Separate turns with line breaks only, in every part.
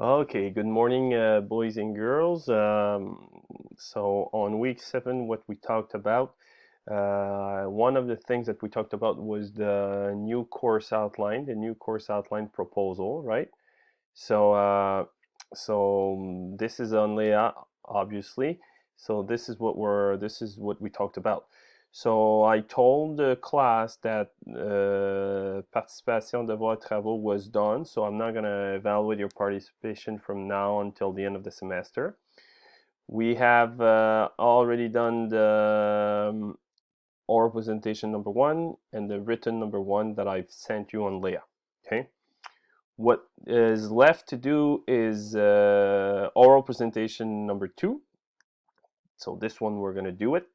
Okay, good morning, boys and girls. So on week 7, what we talked about, one of the things that we talked about was the new course outline proposal, right? So, this is on Leah, obviously. So this is what we talked about. So I told the class that participation devoir travaux was done. So I'm not gonna evaluate your participation from now until the end of the semester. We have already done the oral presentation number 1 and the written number 1 that I've sent you on Leah. Okay. What is left to do is oral presentation number 2. So this one we're going to do it.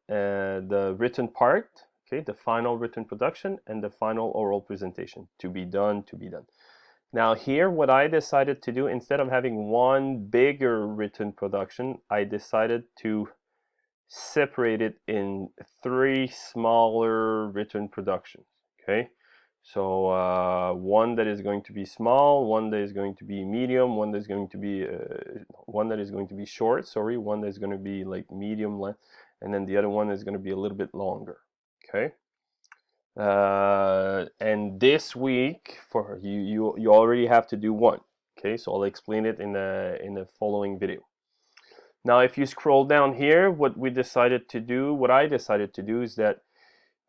The written part, okay, the final written production and the final oral presentation to be done, to be done. Now here, what I decided to do, instead of having one bigger written production, I decided to separate it in 3 smaller written productions, okay? So one that is going to be small, one that is going to be medium, one that is going to be short. Sorry, one that is going to be like medium length, and then the other one is going to be a little bit longer. Okay. And this week, for you already have to do one. Okay, so I'll explain it in the following video. Now, if you scroll down here, what I decided to do is that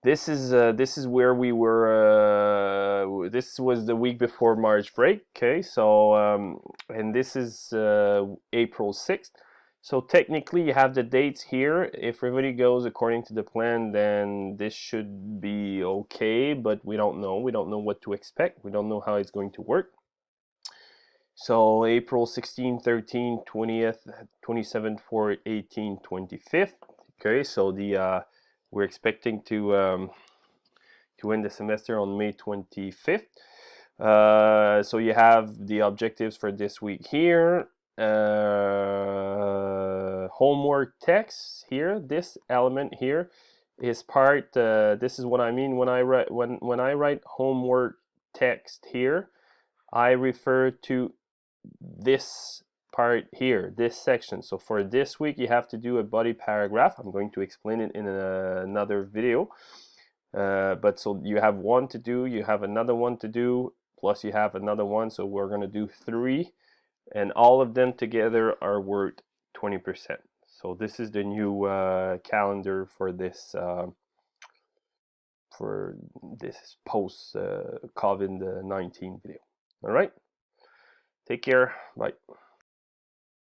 this is where we were. This was the week before March break. Okay, so and this is April 6th. So technically, you have the dates here. If everybody goes according to the plan, then this should be okay. But we don't know. We don't know what to expect. We don't know how it's going to work. So April 16, 13, 20th, 27th, 4, 18, 25th. Okay, so we're expecting to end the semester on May 25th. So you have the objectives for this week here. Homework text here. This element here is part. This is what I mean when I write homework text here. I refer to this part here, this section. So for this week, you have to do a body paragraph. I'm going to explain it in another video. But so you have one to do, you have another one to do, plus you have another one. So we're going to do 3, and all of them together are worth 20%. So this is the new calendar for this post COVID-19 video. All right. Take care. Bye.